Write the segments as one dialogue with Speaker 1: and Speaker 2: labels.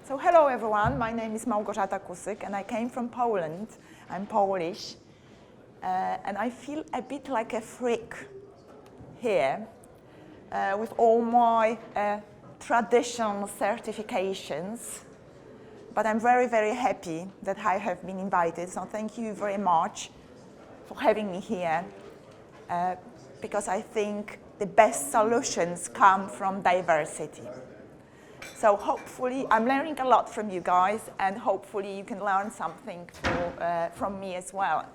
Speaker 1: So hello everyone, my name is Kusyk and I came from Poland. I'm Polish and I feel a bit like a freak here with all my traditional certifications. But I'm very, very happy that I have been invited, so thank you very much for having me here because I think the best solutions come from diversity. So hopefully, I'm learning a lot from you guys, and hopefully you can learn something from me as well.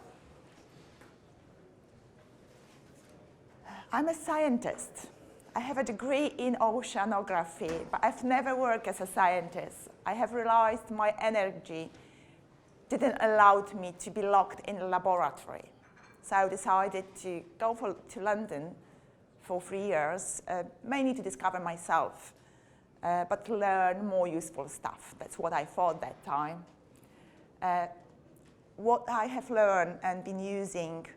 Speaker 1: I'm a scientist. I have a degree in oceanography, but I've never worked as a scientist. I have realized my energy didn't allow me to be locked in a laboratory. So I decided to go to London for 3 years, mainly to discover myself. But to learn more useful stuff. That's what I thought that time. What I have learned and been using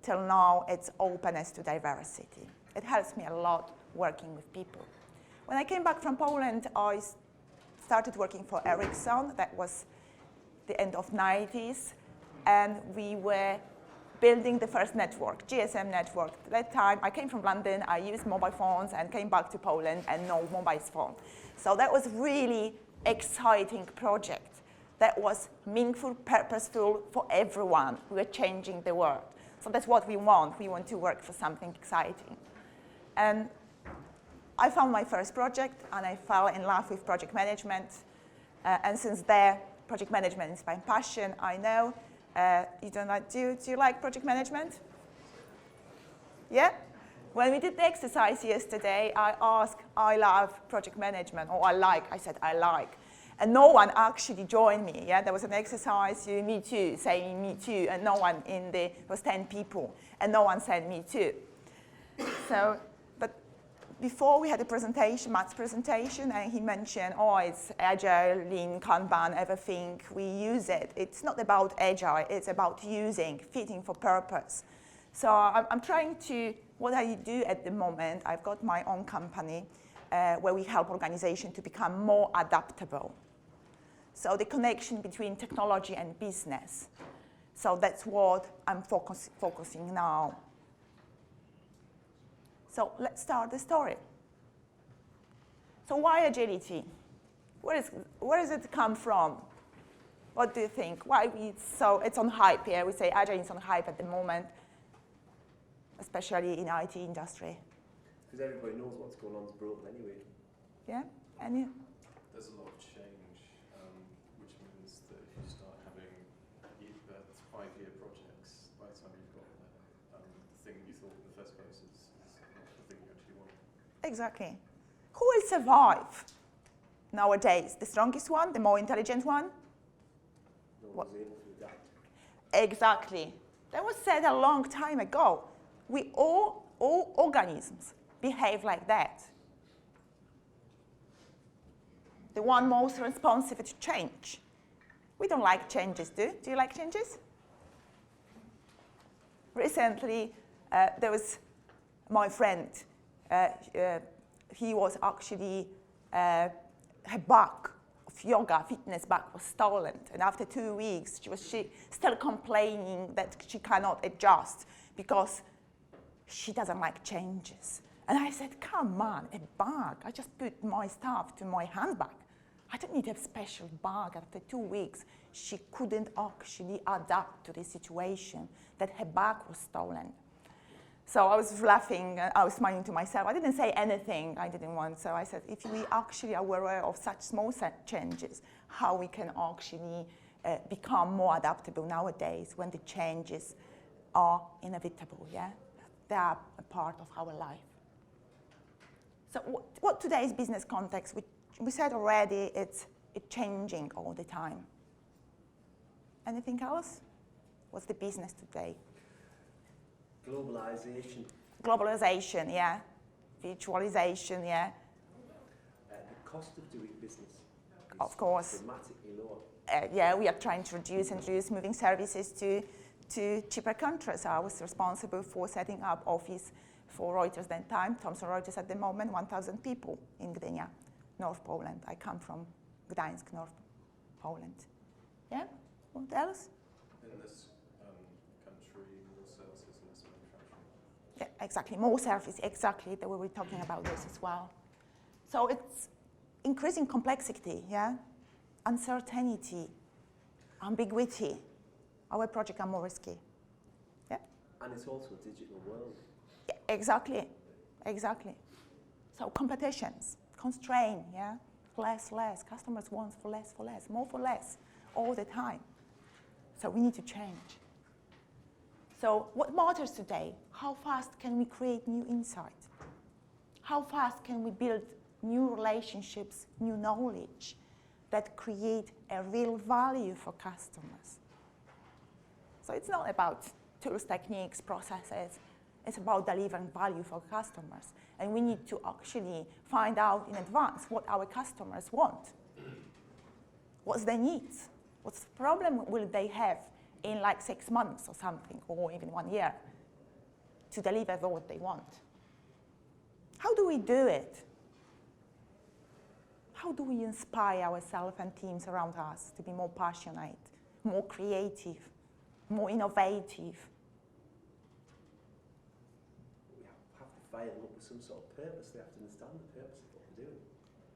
Speaker 1: till now, it's openness to diversity. It helps me a lot working with people. When I came back from Poland, I started working for Ericsson. That was the end of 90s. And we were building the first network, GSM network. At that time, I came from London, I used mobile phones and came back to Poland and no mobile phone. So that was really exciting project. That was meaningful, purposeful for everyone. We were changing the world. So that's what we want. We want to work for something exciting. And I found my first project and I fell in love with project management. And since there, project management is my passion, I know. Do you like project management? Yeah? When we did the exercise yesterday, I asked, I love project management, or I said, I like. And no one actually joined me, yeah? There was an exercise, me too, saying me too, and no one there was 10 people, and no one said me too. So, but before we had a presentation, Matt's presentation, and he mentioned, it's Agile, Lean, Kanban, everything, we use it. It's not about Agile, it's about using, fitting for purpose. So I'm trying to, what I do at the moment, I've got my own company where we help organizations to become more adaptable. So the connection between technology and business. So that's what I'm focusing now. So let's start the story. So why agility? Where does it come from? What do you think? Why it's on hype here? We say agile is on hype at the moment, especially in IT industry.
Speaker 2: Because everybody knows what's going on is broken anyway.
Speaker 1: Yeah?
Speaker 3: There's a lot of change, which means that if you start having 5-year projects, by the time you've got the thing you thought in the first place is not the thing you actually want.
Speaker 1: Exactly. Who will survive nowadays? The strongest one, the more intelligent one?
Speaker 2: No one's able to adapt.
Speaker 1: Exactly. That was said a long time ago. All organisms behave like that. The one most responsive to change. We don't like changes, do you like changes? Recently, there was my friend. He was actually, her bag of yoga, fitness bag was stolen. And after 2 weeks, she was still complaining that she cannot adjust because she doesn't like changes. And I said, come on, a bag. I just put my stuff to my handbag. I don't need a special bag. After 2 weeks, she couldn't actually adapt to the situation that her bag was stolen. So I was laughing, I was smiling to myself. I didn't say anything I didn't want. So I said, if we actually are aware of such small changes, how we can actually become more adaptable nowadays when the changes are inevitable, yeah? They are a part of our life. So what today's business context, we said already, it's changing all the time. Anything else? What's the business today?
Speaker 2: Globalization.
Speaker 1: Globalization, yeah. Virtualization, yeah.
Speaker 2: The cost of doing business is
Speaker 1: of course
Speaker 2: dramatically lower.
Speaker 1: Yeah, we are trying to introduce moving services to cheaper countries. I was responsible for setting up office for Reuters at that time. Thomson Reuters at the moment, 1,000 people in Gdynia, North Poland. I come from Gdańsk, North Poland. Yeah? What else?
Speaker 3: In this country, more services and less manufacturing.
Speaker 1: Yeah, exactly. More service, exactly. We were talking about this as well. So it's increasing complexity, yeah? Uncertainty, ambiguity. Our projects are more risky. Yeah?
Speaker 2: And it's also a digital world.
Speaker 1: Yeah, exactly. Exactly. So competitions, constraint, yeah? Less. Customers want for less, more for less, all the time. So we need to change. So what matters today? How fast can we create new insight? How fast can we build new relationships, new knowledge that create a real value for customers? So it's not about tools, techniques, processes. It's about delivering value for customers. And we need to actually find out in advance what our customers want. What's their needs? What's the problem will they have in like 6 months or something, or even 1 year, to deliver what they want? How do we do it? How do we inspire ourselves and teams around us to be more passionate, more creative, more innovative?
Speaker 2: We have to fire them up with some sort of purpose. They have to understand the purpose of what we're doing.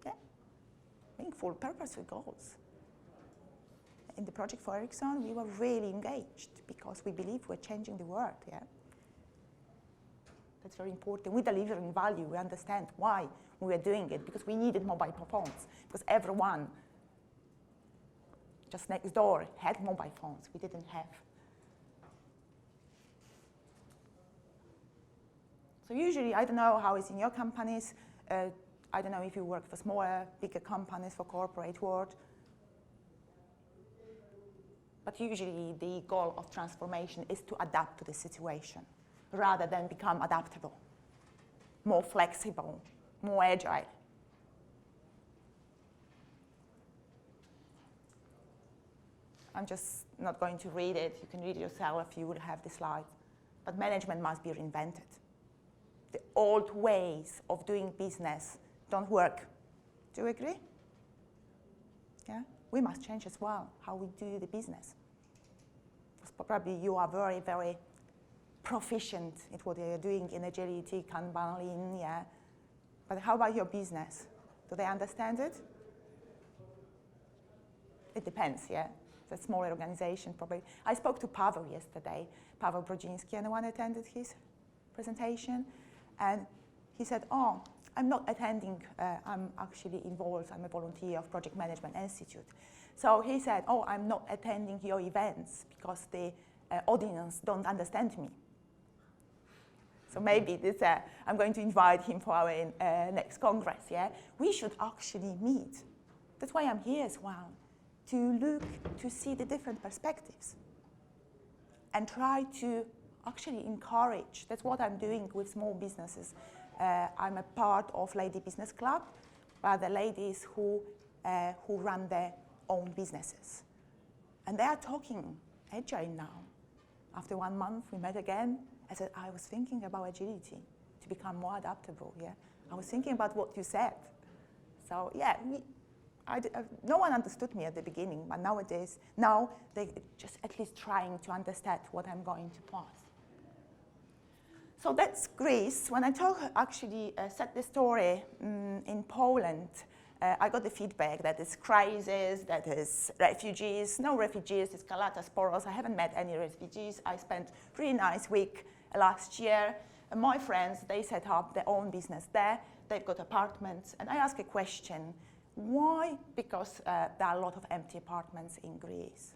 Speaker 1: Yeah, meaningful, purposeful goals. In the project for Ericsson, we were really engaged because we believe we're changing the world, yeah? That's very important. We're delivering value. We understand why we were doing it, because we needed mobile phones, because everyone just next door had mobile phones. We didn't have. So usually, I don't know how it's in your companies. I don't know if you work for smaller, bigger companies, for corporate world. But usually the goal of transformation is to adapt to the situation rather than become adaptable, more flexible, more agile. I'm just not going to read it. You can read it yourself. You will have the slides. But management must be reinvented. The old ways of doing business don't work. Do you agree? Yeah? We must change as well how we do the business. Because probably you are very, very proficient in what you're doing in agility, Kanban, Lean, yeah. But how about your business? Do they understand it? It depends, yeah. It's a smaller organization, probably. I spoke to Paweł yesterday, Paweł Brodziński, and one attended his presentation, and he said, oh, I'm not attending, I'm actually involved, I'm a volunteer of Project Management Institute. So he said, oh, I'm not attending your events because the audience don't understand me. So maybe this, I'm going to invite him for our next Congress, yeah? We should actually meet. That's why I'm here as well, to look, to see the different perspectives and try to actually encourage. That's what I'm doing with small businesses. I'm a part of Lady Business Club, by the ladies who run their own businesses. And they are talking agile now. After 1 month, we met again. I said, I was thinking about agility to become more adaptable, yeah? I was thinking about what you said. So yeah, no one understood me at the beginning, but nowadays, now they're just at least trying to understand what I'm going to pass. So that's Greece. When I set the story in Poland, I got the feedback that it's crisis, that is refugees. No refugees, it's Kalatasporos. I haven't met any refugees. I spent a really nice week last year. And my friends, they set up their own business there. They've got apartments. And I asked a question, why? Because there are a lot of empty apartments in Greece.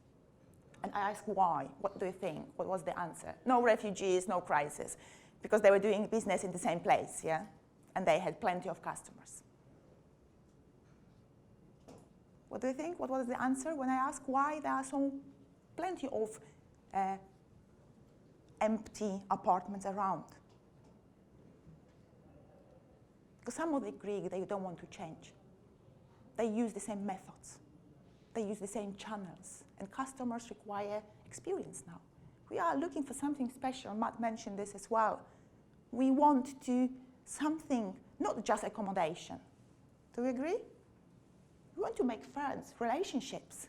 Speaker 1: And I asked why. What do you think? What was the answer? No refugees, no crisis. Because they were doing business in the same place, yeah? And they had plenty of customers. What do you think? What was the answer when I asked why there are plenty of empty apartments around? Because some of the Greek, they don't want to change. They use the same methods. They use the same channels. And customers require experience now. We are looking for something special. Matt mentioned this as well. We want something, not just accommodation. Do you agree? We want to make friends, relationships.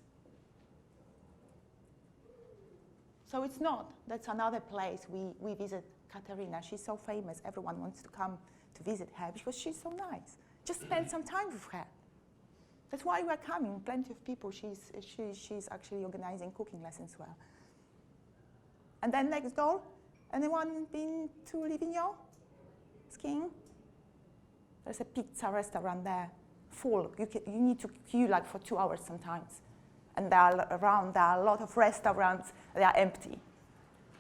Speaker 1: So it's not, that's another place we visit Katerina. She's so famous, everyone wants to come to visit her because she's so nice. Just spend some time with her. That's why we're coming, plenty of people. She's actually organizing cooking lessons as well. And then next door, anyone been to Livigno? Skiing? There's a pizza restaurant there, full. You need to queue like for 2 hours sometimes. And there are a lot of restaurants, they are empty.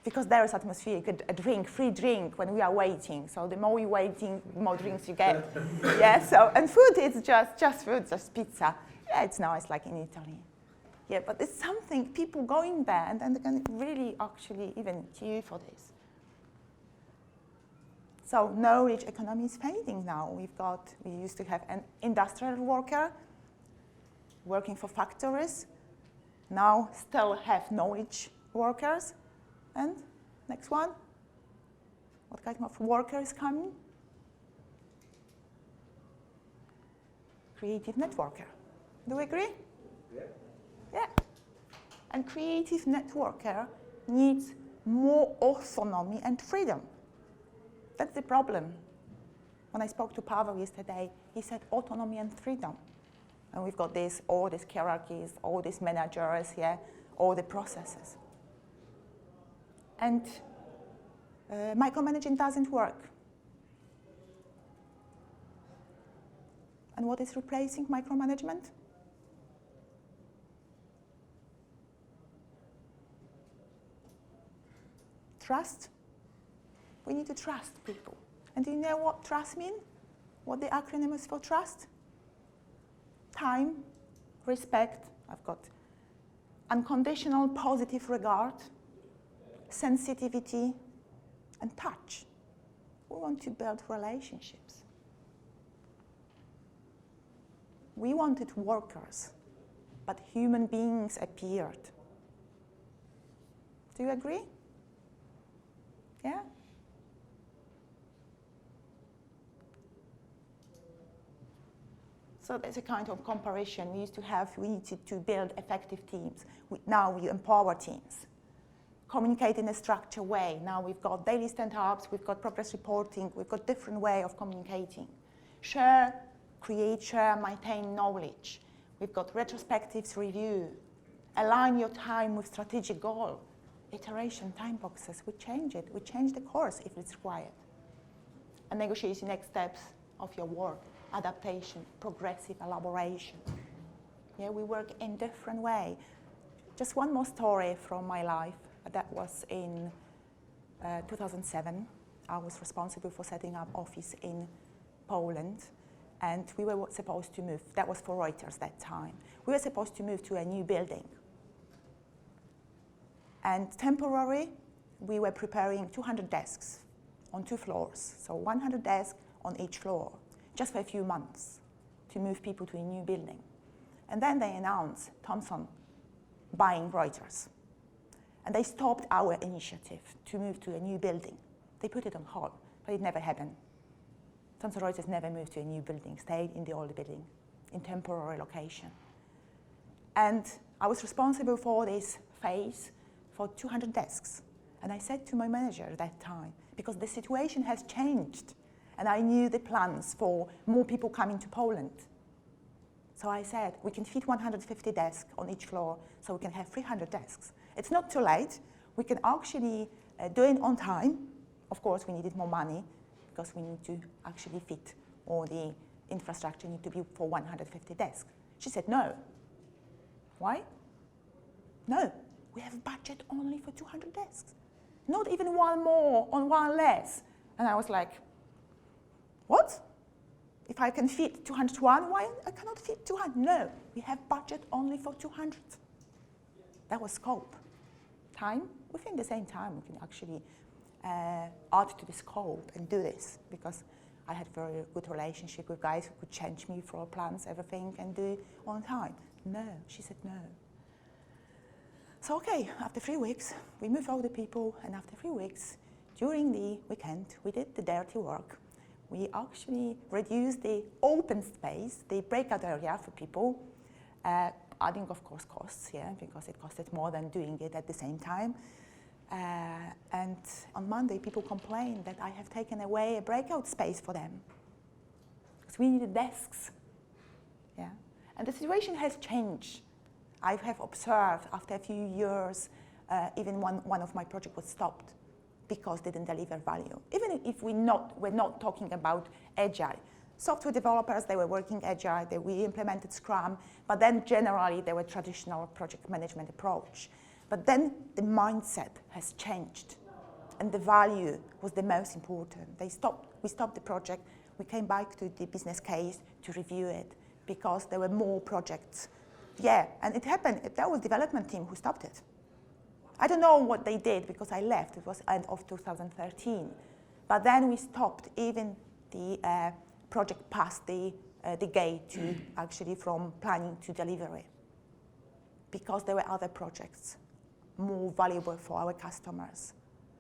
Speaker 1: Because there is atmosphere, you get a drink, free drink when we are waiting. So the more you're waiting, the more drinks you get. Yeah, so, and food is just food, just pizza. Yeah, it's nice like in Italy. Yeah, but it's something, people going there and then they can really actually even queue for this. So knowledge economy is fading now. We used to have an industrial worker working for factories. Now still have knowledge workers. And next one, what kind of worker is coming? Creative networker. Do we agree?
Speaker 2: Yeah.
Speaker 1: Yeah. And creative networker needs more autonomy and freedom. That's the problem. When I spoke to Pavel yesterday, he said autonomy and freedom. And we've got all these hierarchies, all these managers here, all the processes. And micromanaging doesn't work. And what is replacing micromanagement? Trust. We need to trust people. And do you know what trust means? What the acronym is for trust? Time, respect, I've got unconditional positive regard, sensitivity, and touch. We want to build relationships. We wanted workers, but human beings appeared. Do you agree? Yeah? So there's a kind of comparison we needed to build effective teams. Now we empower teams. Communicate in a structured way. Now we've got daily stand-ups, we've got progress reporting, we've got different way of communicating. Share, create, share, maintain knowledge. We've got retrospectives, review. Align your time with strategic goal. Iteration, time boxes, we change it. We change the course if it's required. And negotiation next steps of your work. Adaptation, progressive elaboration. Yeah, we work in different way. Just one more story from my life. That was in 2007. I was responsible for setting up office in Poland, and we were supposed to move. That was for Reuters that time. We were supposed to move to a new building. And temporarily, we were preparing 200 desks on 2 floors. So 100 desks on each floor, just for a few months, to move people to a new building. And then they announced Thomson buying Reuters. And they stopped our initiative to move to a new building. They put it on hold, but it never happened. Thomson Reuters never moved to a new building, stayed in the old building, in temporary location. And I was responsible for this phase for 200 desks. And I said to my manager at that time, because the situation has changed, and I knew the plans for more people coming to Poland. So I said, we can fit 150 desks on each floor, so we can have 300 desks. It's not too late. We can actually do it on time. Of course, we needed more money, because we need to actually fit all the infrastructure need to be for 150 desks. She said, no. Why? No, we have budget only for 200 desks. Not even one more or one less. And I was like, what? If I can fit 201, why I cannot fit 200? No, we have budget only for 200. That was scope. Time, within the same time, we can actually add to the scope and do this, because I had very good relationship with guys who could change me for plans, everything, and do it on time. No, she said no. So okay, after 3 weeks, we moved all the people, and after 3 weeks, during the weekend, we did the dirty work. We actually reduced the open space, the breakout area for people, adding, of course, costs, yeah, because it costed more than doing it at the same time. And on Monday, people complained that I have taken away a breakout space for them because we needed desks. Yeah, and the situation has changed. I have observed after a few years, even one of my projects was stopped because they didn't deliver value. Even if we're not talking about Agile. Software developers, they were working Agile, we implemented Scrum, but then generally they were traditional project management approach. But then the mindset has changed, and the value was the most important. We stopped the project, we came back to the business case to review it, because there were more projects. Yeah, and it happened, that was the development team who stopped it. I don't know what they did because I left, it was end of 2013. But then we stopped even the project past the gate to actually from planning to delivery, because there were other projects more valuable for our customers,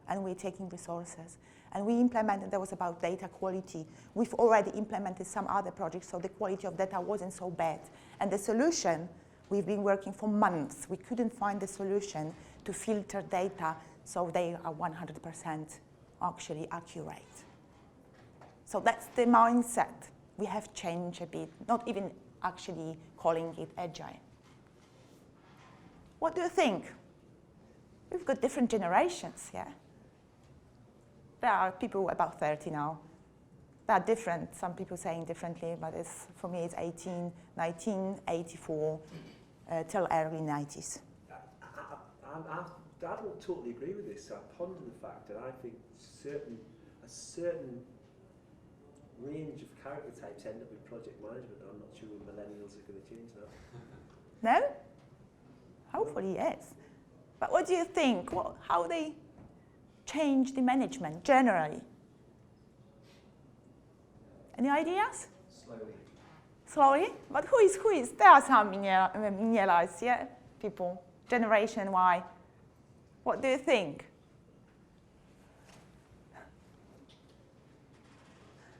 Speaker 1: and we're taking resources. And we implemented, that was about data quality. We've already implemented some other projects, so the quality of data wasn't so bad. And the solution, we've been working for months. We couldn't find the solution to filter data so they are 100% actually accurate. So that's the mindset. We have changed a bit, not even actually calling it Agile. What do you think? We've got different generations, yeah? There are people about 30 now. They are different, some people saying differently, but for me it's 1984 till early 90s.
Speaker 2: I don't totally agree with this. I ponder the fact that I think a certain range of character types end up in project management. I'm not sure millennials are going to change that.
Speaker 1: No? Hopefully, yes. But what do you think? How they change the management generally? Any ideas? Slowly? But who is? There are some millennials, yeah? People, Generation Y. What do you think?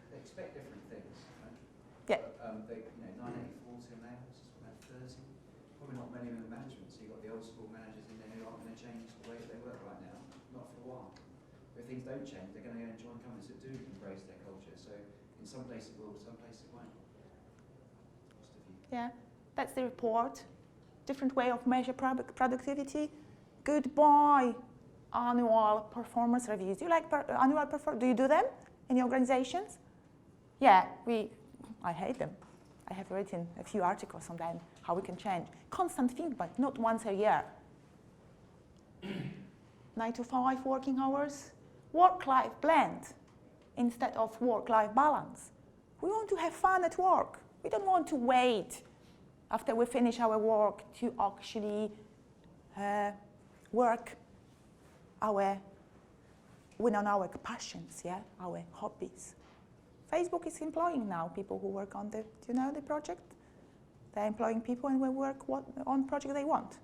Speaker 4: They expect different things, right?
Speaker 1: Yeah.
Speaker 4: 1984 till now, it's about 30. Probably not many in the management, so you've got the old school managers in there who aren't going to change the way that they work right now, not for a while. But if things don't change, they're going to go and join companies that do embrace their culture. So in some places it will, some places it won't.
Speaker 1: Yeah, that's the report. Different way of measure productivity. Goodbye, annual performance reviews. Do you like annual performance? Do you do them in your organizations? Yeah, I hate them. I have written a few articles on them, how we can change. Constant feedback, not once a year. 9 to 5 working hours. Work-life blend instead of work-life balance. We want to have fun at work. We don't want to wait after we finish our work to actually work on our passions, yeah, our hobbies. Facebook is employing now people who work on the project? They're employing people and will work on project they want.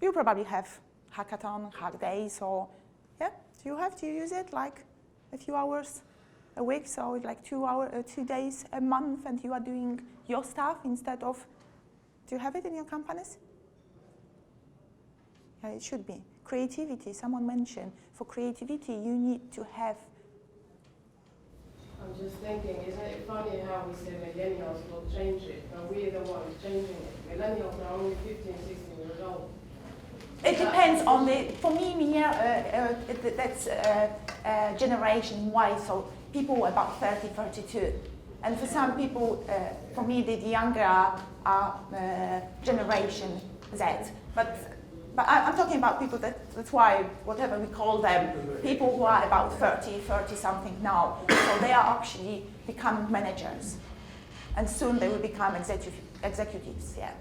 Speaker 1: You probably have hackathon, hack days, or yeah, do you use it like a few hours a week, so it's like 2 days a month, and you are doing your stuff instead of, do you have it in your companies? Yeah, it should be. Creativity, someone mentioned, for creativity you need to have.
Speaker 5: I'm just thinking, isn't it funny how we say millennials will change it, but we're the ones changing it. Millennials are only 15, 16 years old.
Speaker 1: It depends on for me, that's generation Y, so people about 30, 32. And for some people, for me, the younger are generation Z. But I'm talking about people that's why, whatever we call them, people who are about 30 something now. So they are actually becoming managers. And soon they will become executives, yeah.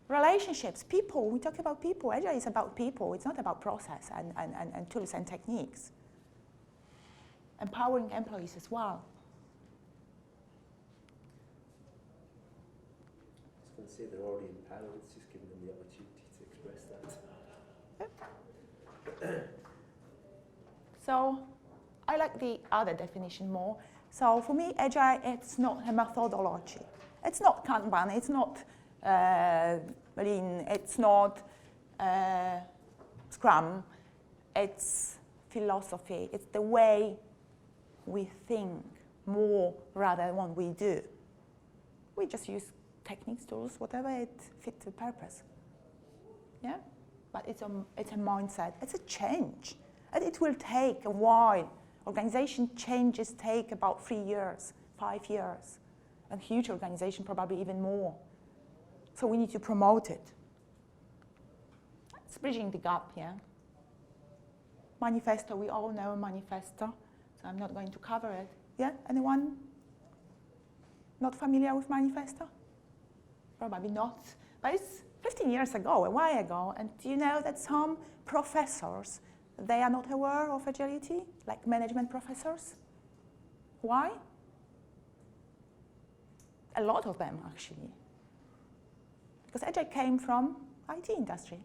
Speaker 1: Relationships, people, we talk about people. Agile is about people. It's not about process and tools and techniques. Empowering employees as well.
Speaker 2: I was going to say they're already empowered, it's just giving them the opportunity to express that.
Speaker 1: Yep. So I like the other definition more. So for me, Agile, it's not a methodology. It's not Kanban, it's not Lean, it's not Scrum, it's philosophy, it's the way we think more rather than what we do. We just use techniques, tools, whatever it fits the purpose. Yeah? But it's a mindset, it's a change. And it will take a while. Organization changes take about 3 years, 5 years. And huge organization probably even more. So we need to promote it. It's bridging the gap, yeah? Manifesto, we all know Manifesto, so I'm not going to cover it. Yeah, anyone not familiar with Manifesto? Probably not. But it's 15 years ago, a while ago, and do you know that some professors, they are not aware of agility, like management professors? Why? A lot of them, actually. Because Agile came from IT industry.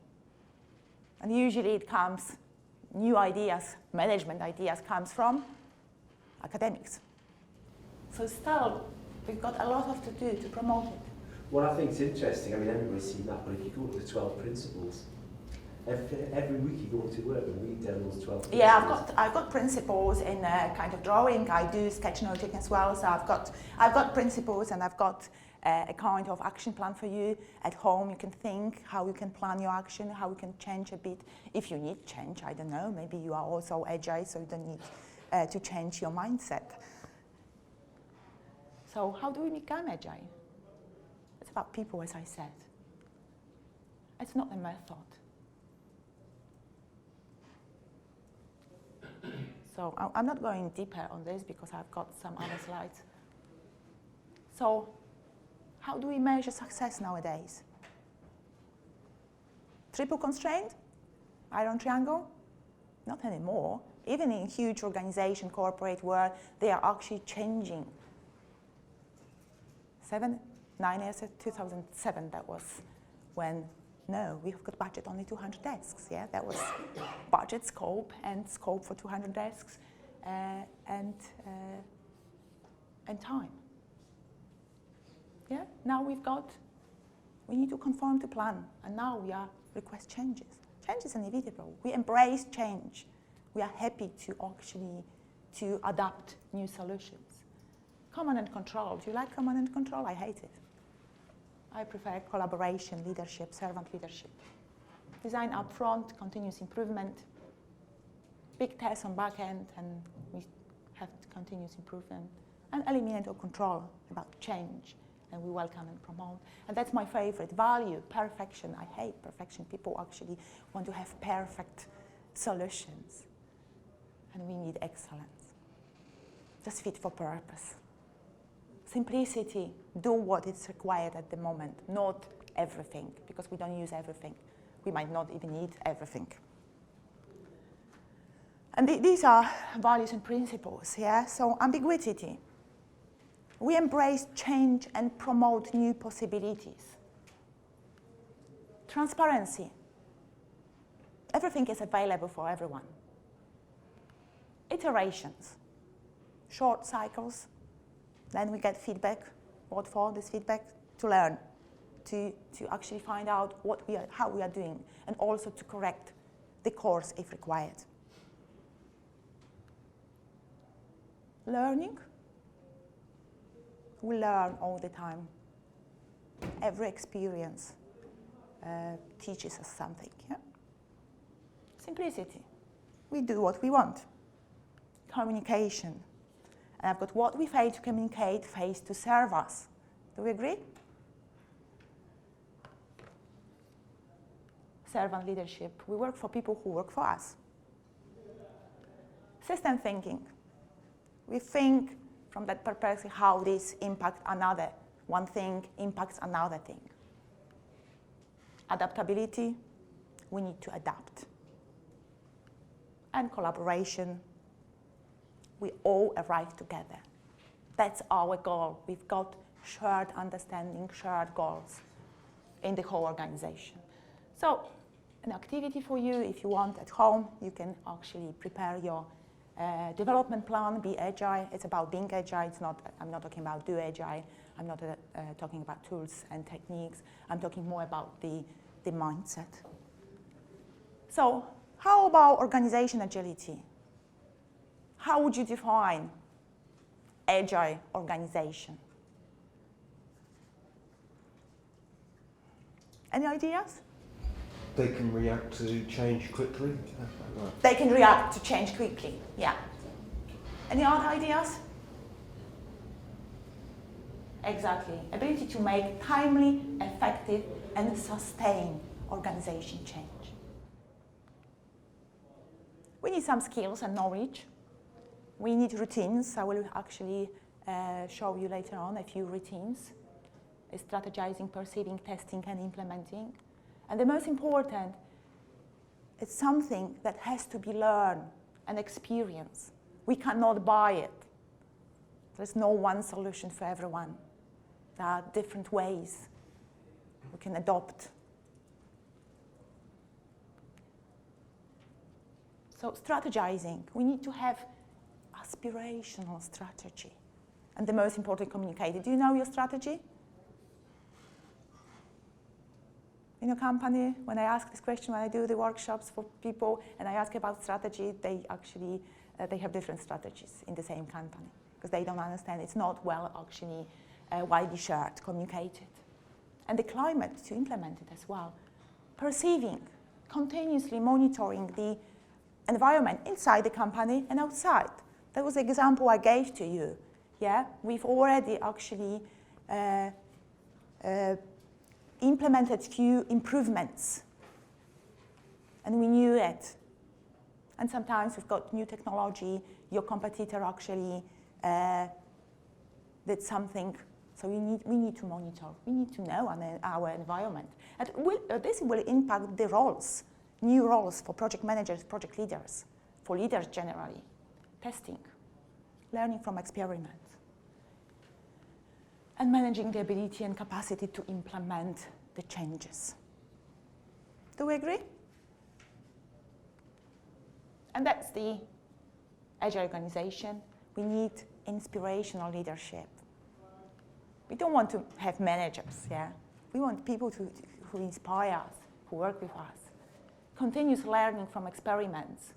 Speaker 1: And usually it comes, new ideas, management ideas comes from academics. So still, we've got a lot to do to promote it.
Speaker 2: What I think is interesting, I mean, everybody's seen that, but if you go to the 12 principles, every week you go to work and read down those 12 principles.
Speaker 1: Yeah, I've got principles in kind of drawing. I do sketchnoting as well, so I've got principles and I've got a kind of action plan for you at home. You can think how you can plan your action, how you can change a bit. If you need change, I don't know, maybe you are also agile, so you don't need to change your mindset. So how do we become agile? It's about people, as I said. It's not a method. So I'm not going deeper on this because I've got some other slides. So how do we measure success nowadays? Triple constraint? Iron triangle? Not anymore. Even in huge organization, corporate world, they are actually changing. 9 years, 2007, that was when, no, we've got budget only 200 desks, yeah? That was budget, scope, and scope for 200 desks, and time. Yeah, now we need to conform to plan, and now we request changes. Change is inevitable. We embrace change. We are happy to adapt new solutions. Command and control. Do you like command and control? I hate it. I prefer collaboration, leadership, servant leadership. Design up front, continuous improvement, big tests on back end, and we have continuous improvement, and eliminate all control about change, and we welcome and promote. And that's my favorite value, perfection. I hate perfection. People actually want to have perfect solutions, and we need excellence. Just fit for purpose. Simplicity, do what is required at the moment, not everything, because we don't use everything. We might not even need everything. And these are values and principles, yeah? So ambiguity. We embrace change and promote new possibilities. Transparency. Everything is available for everyone. Iterations. Short cycles. Then we get feedback. What for? This feedback to learn, to actually find out how we are doing, and also to correct the course if required. Learning. We learn all the time. Every experience teaches us something. Yeah? Simplicity. We do what we want. Communication. And I've got what we fail to communicate fails to serve us. Do we agree? Servant leadership. We work for people who work for us. System thinking. We think from that perspective how this impacts another. One thing impacts another thing. Adaptability. We need to adapt. And collaboration. We all arrive together. That's our goal. We've got shared understanding, shared goals in the whole organization. So an activity for you, if you want at home, you can actually prepare your development plan, be agile. It's about being agile. I'm not talking about do agile. I'm not talking about tools and techniques. I'm talking more about the mindset. So how about organization agility? How would you define agile organization? Any ideas?
Speaker 6: They can react to change quickly.
Speaker 1: They can react to change quickly, yeah. Any other ideas? Exactly. Ability to make timely, effective, and sustained organization change. We need some skills and knowledge. We need routines. I will actually show you later on a few routines. Strategizing, perceiving, testing, and implementing. And the most important, it's something that has to be learned and experienced. We cannot buy it. There's no one solution for everyone. There are different ways we can adopt. So strategizing, we need to have aspirational strategy. And the most important, communicate it. Do you know your strategy? In your company, when I ask this question, when I do the workshops for people and I ask about strategy, they actually they have different strategies in the same company because they don't understand. It's not well actually widely shared, communicated. And the climate to implement it as well. Perceiving, continuously monitoring the environment inside the company and outside. That was the example I gave to you. Yeah, we've already actually implemented few improvements, and we knew it. And sometimes we've got new technology, your competitor actually did something, so we need to monitor, we need to know our environment. And this will impact the roles, new roles for project managers, project leaders, for leaders generally. Testing, learning from experiments, and managing the ability and capacity to implement the changes. Do we agree? And that's the Agile Organization. We need inspirational leadership. We don't want to have managers, yeah? We want people who inspire us, who work with us. Continuous learning from experiments.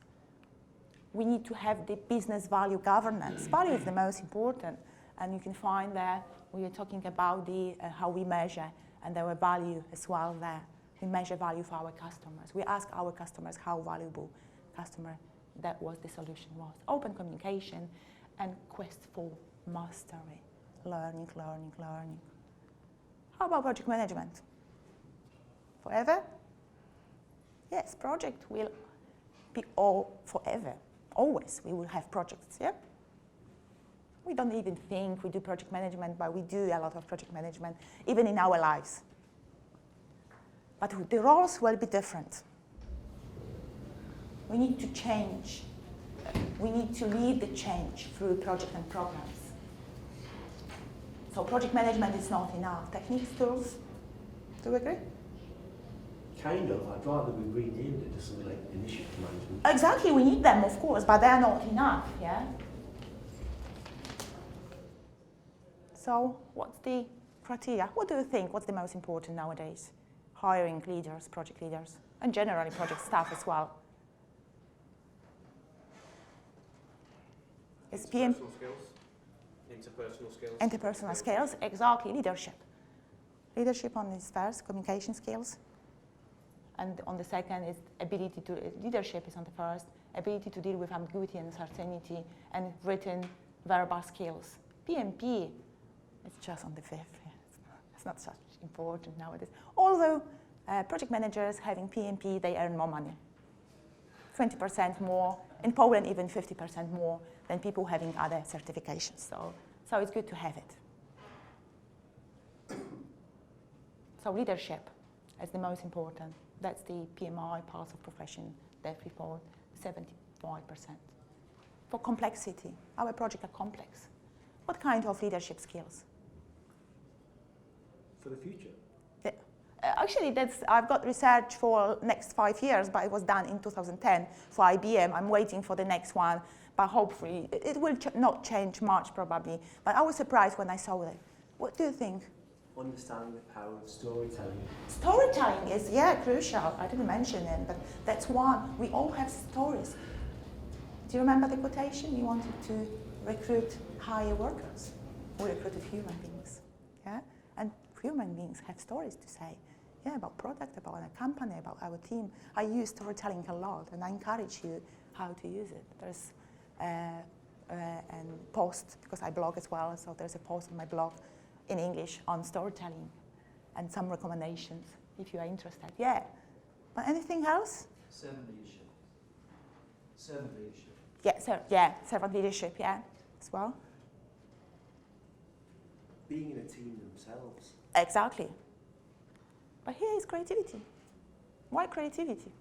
Speaker 1: We need to have the business value governance. Value is the most important, and you can find there, we are talking about the how we measure, and our value as well there. We measure value for our customers. We ask our customers how valuable customer that was the solution was. Open communication and quest for mastery. Learning, learning, learning. How about project management? Forever? Yes, project will be all forever. Always we will have projects, yeah? We don't even think we do project management, but we do a lot of project management, even in our lives. But the roles will be different. We need to change. We need to lead the change through project and programs. So project management is not enough. Techniques, tools, do you agree?
Speaker 2: Kind of. I'd rather we renamed it to something like initiative management.
Speaker 1: Exactly, we need them, of course, but they're not enough, yeah? So what's the criteria? What do you think? What's the most important nowadays? Hiring leaders, project leaders, and generally project staff as well. Is PM
Speaker 6: Personal skills, interpersonal skills.
Speaker 1: interpersonal skills, exactly, leadership. Leadership on this first, communication skills. And on the second is ability to, leadership is on the first, ability to deal with ambiguity and uncertainty, and written verbal skills. PMP, it's just on the fifth. It's not such important nowadays. Although project managers having PMP, they earn more money. 20% more, in Poland even 50% more than people having other certifications. So it's good to have it. So leadership is the most important. That's the PMI, Pulse of Profession, that report, 75%. For complexity, our projects are complex. What kind of leadership skills?
Speaker 2: For the future?
Speaker 1: Actually, I've got research for next 5 years, but it was done in 2010 for IBM. I'm waiting for the next one, but hopefully it will not change much probably. But I was surprised when I saw it. What do you think?
Speaker 2: Understanding the power of storytelling.
Speaker 1: Storytelling is, crucial. I didn't mention it, but that's one. We all have stories. Do you remember the quotation? You wanted to recruit hire workers. We recruited human beings. Yeah? And human beings have stories to say. Yeah, about product, about a company, about our team. I use storytelling a lot, and I encourage you how to use it. There's a post, because I blog as well, so there's a post on my blog in English on storytelling and some recommendations if you are interested. Yeah. But anything else?
Speaker 4: Servant leadership. Servant leadership.
Speaker 1: Yeah, servant leadership, yeah, as well.
Speaker 2: Being in a team themselves.
Speaker 1: Exactly. But here is creativity. Why creativity?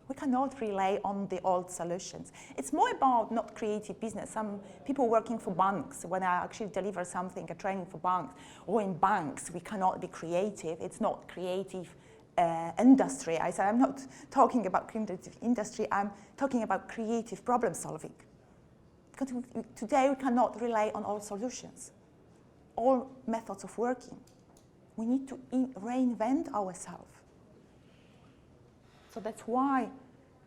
Speaker 1: We cannot rely on the old solutions. It's more about not creative business. Some people working for banks, when I actually deliver something, a training for banks, or in banks, we cannot be creative. It's not creative industry. I said, I'm not talking about creative industry, I'm talking about creative problem solving. Because today we cannot rely on all solutions, all methods of working. We need to reinvent ourselves. So that's why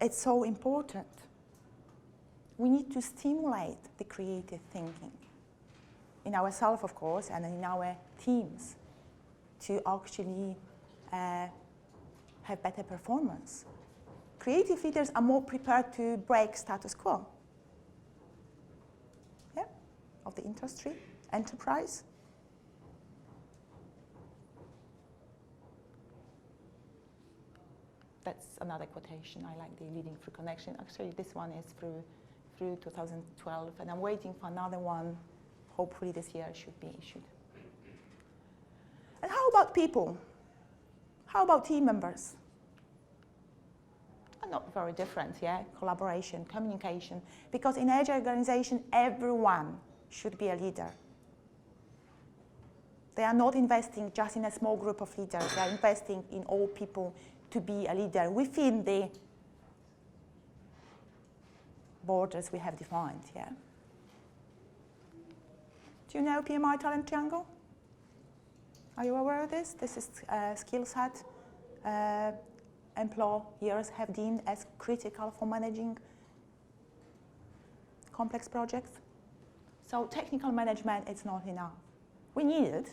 Speaker 1: it's so important. We need to stimulate the creative thinking in ourselves, of course, and in our teams to actually have better performance. Creative leaders are more prepared to break status quo. Yeah, of the industry, enterprise. That's another quotation. I like the leading through connection. Actually, this one is through 2012, and I'm waiting for another one. Hopefully this year should be issued. And how about people? How about team members? Are not very different, yeah? Collaboration, communication. Because in Agile Organization, everyone should be a leader. They are not investing just in a small group of leaders. They are investing in all people to be a leader within the borders we have defined, yeah? Do you know PMI Talent Triangle? Are you aware of this? This is a skill set employers have deemed as critical for managing complex projects. So technical management is not enough. We needed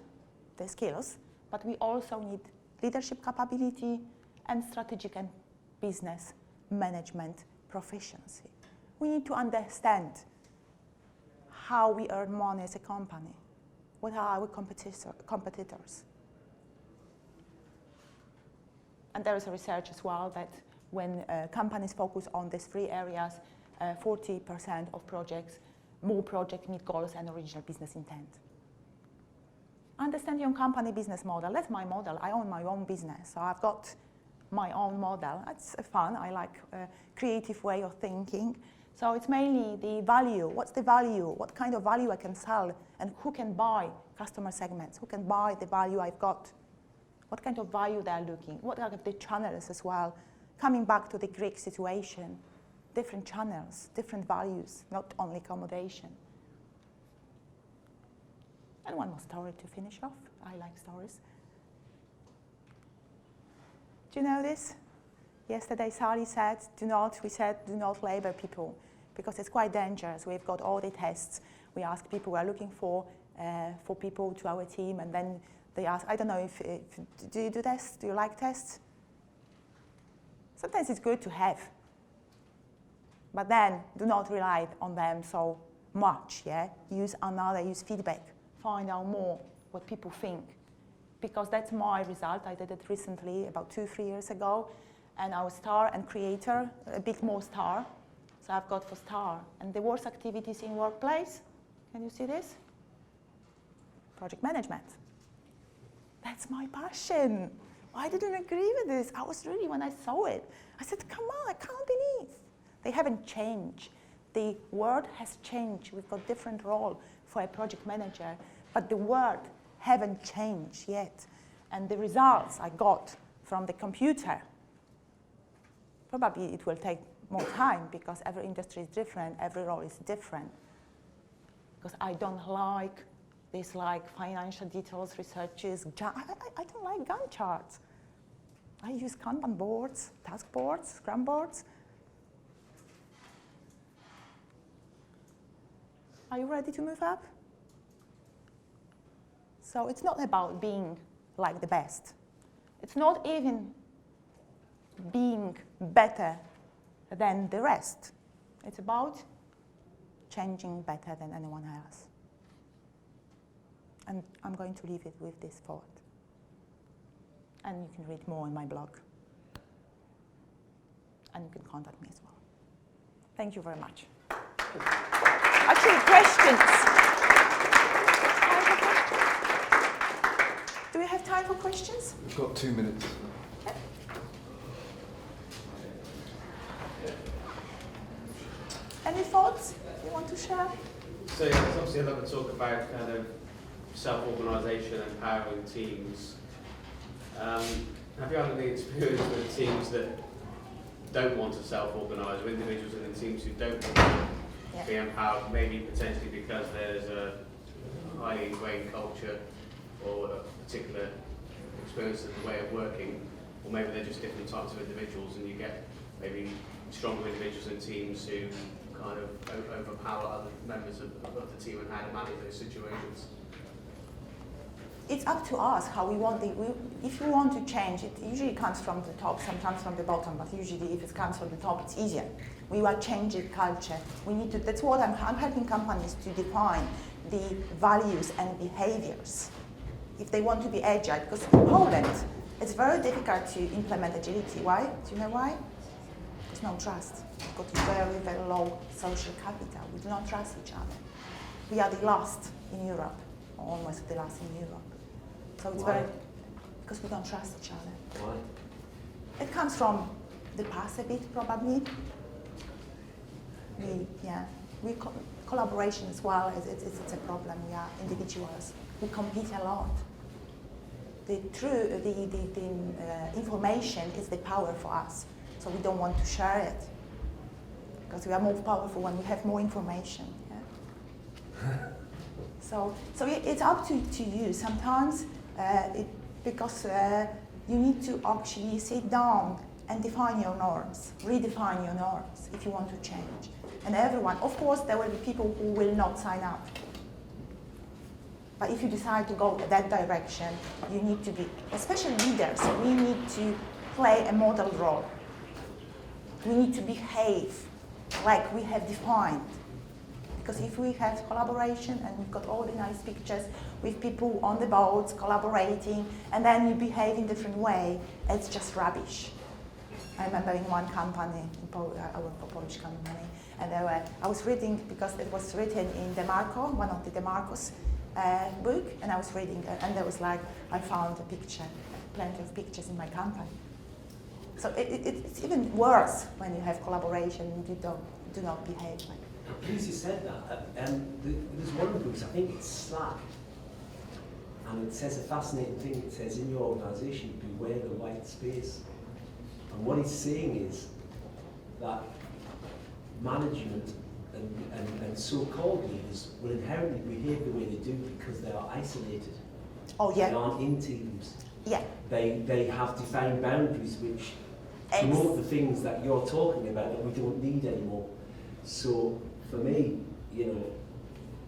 Speaker 1: the skills, but we also need leadership capability and strategic and business management proficiency. We need to understand how we earn money as a company. What are our competitors? And there is a research as well that when companies focus on these three areas, 40% of projects, more projects meet goals and original business intent. Understand your company business model. That's my model. I own my own business, so I've got my own model. That's fun. I like a creative way of thinking. So it's mainly the value. What's the value? What kind of value I can sell? And who can buy customer segments? Who can buy the value I've got? What kind of value they're looking? What are the channels as well? Coming back to the Greek situation, different channels, different values, not only accommodation. And one more story to finish off. I like stories. Do you know this? Yesterday, Sally said, do not label people, because it's quite dangerous. We've got all the tests. We ask people, we're looking for people to our team, and then they ask, I don't know if do you do tests? Do you like tests? Sometimes it's good to have, but then do not rely on them so much, yeah? Use feedback, find out more what people think, because that's my result. I did it recently, about 2-3 years ago, and our star and creator, a bit more star. So I've got for star. And the worst activities in workplace, can you see this? Project management. That's my passion. I didn't agree with this. I was really, when I saw it, I said, come on, I can't believe. They haven't changed. The world has changed. We've got different role for a project manager. but the world haven't changed yet. And the results I got from the computer, probably it will take more time because every industry is different, every role is different. Because I don't like this financial details researches. I don't like Gantt charts. I use Kanban boards, task boards, Scrum boards. Are you ready to move up? So it's not about being like the best. It's not even being better than the rest. It's about changing better than anyone else. And I'm going to leave it with this thought. And you can read more in my blog. And you can contact me as well. Thank you very much. Actually, questions. Do we have time for questions?
Speaker 6: We've got 2 minutes.
Speaker 1: Any thoughts you want to share?
Speaker 7: So yeah, there's obviously a lot of talk about kind of self-organisation, empowering teams. Have you had any experience with teams that don't want to self-organise, or individuals within teams who don't want to be empowered, maybe potentially because there's a highly ingrained culture or a particular experience of the way of working, or maybe they're just different types of individuals and you get maybe stronger individuals in teams who kind of overpower other members of the team and how to manage those situations?
Speaker 1: It's up to us how we want if you want to change, it usually comes from the top, sometimes from the bottom, but usually if it comes from the top, it's easier. We want to change the culture. We need to, that's what I'm helping companies to define the values and behaviors. If they want to be agile, because in Poland, it's very difficult to implement agility. Why? Do you know why? There's no trust. We've got very, very low social capital. We do not trust each other. We are the last in Europe, or almost the last in Europe. So it's because we don't trust each other.
Speaker 2: Why?
Speaker 1: It comes from the past a bit, probably. Collaboration as well, it's a problem. We are individuals. We compete a lot. The information is the power for us. So we don't want to share it. Because we are more powerful when we have more information. Yeah? So it's up to you. Sometimes because you need to actually sit down and define your norms, redefine your norms if you want to change. And everyone, of course, there will be people who will not sign up. But if you decide to go that direction, you need to be, especially leaders, we need to play a model role. We need to behave like we have defined. Because if we have collaboration and we've got all the nice pictures with people on the boats collaborating, and then you behave in a different way, it's just rubbish. I remember in one company, I work for a Polish company, and I was reading, because it was written in DeMarco, one of the DeMarco's book, and I was reading, and there was I found a picture, plenty of pictures in my company. So it's even worse when you have collaboration and you do not behave like.
Speaker 2: Because you said that, there's one of the books, I think it's Slack, and it says a fascinating thing. It says, in your organisation, beware the white space. And what it's saying is that management and so-called leaders will inherently behave the way they do because they are isolated.
Speaker 1: Oh, yeah.
Speaker 2: They aren't in teams.
Speaker 1: Yeah.
Speaker 2: They have defined boundaries which promote the things that you're talking about that we don't need anymore. So for me,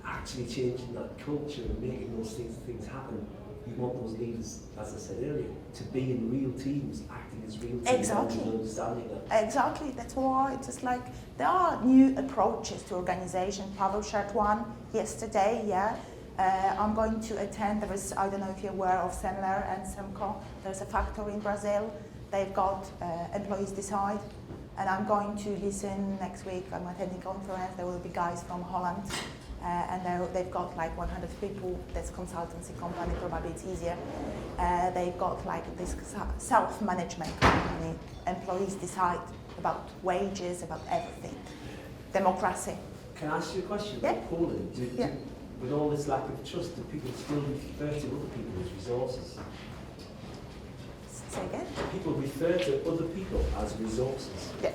Speaker 2: actually changing that culture and making those things happen, you want those leaders, as I said earlier, to be in real teams, acting as real teams.
Speaker 1: Exactly.
Speaker 2: And understanding that.
Speaker 1: Exactly. That's why it's just there are new approaches to organization. Pavel shared one yesterday. Yeah. I'm going to attend. There is, I don't know if you're aware of Sandler and Semco. There's a factory in Brazil. They've got employees decide. And I'm going to listen next week. I'm attending a conference. There will be guys from Holland. And they've got 100 people. That's consultancy company, probably it's easier. They've got this self-management company. Employees decide about wages, about everything. Democracy.
Speaker 2: Can I ask you a question
Speaker 1: Yeah.
Speaker 2: about Poland? with all this lack of trust, do people still refer to other people as resources?
Speaker 1: Say again?
Speaker 2: People refer to other people as resources.
Speaker 1: Yeah.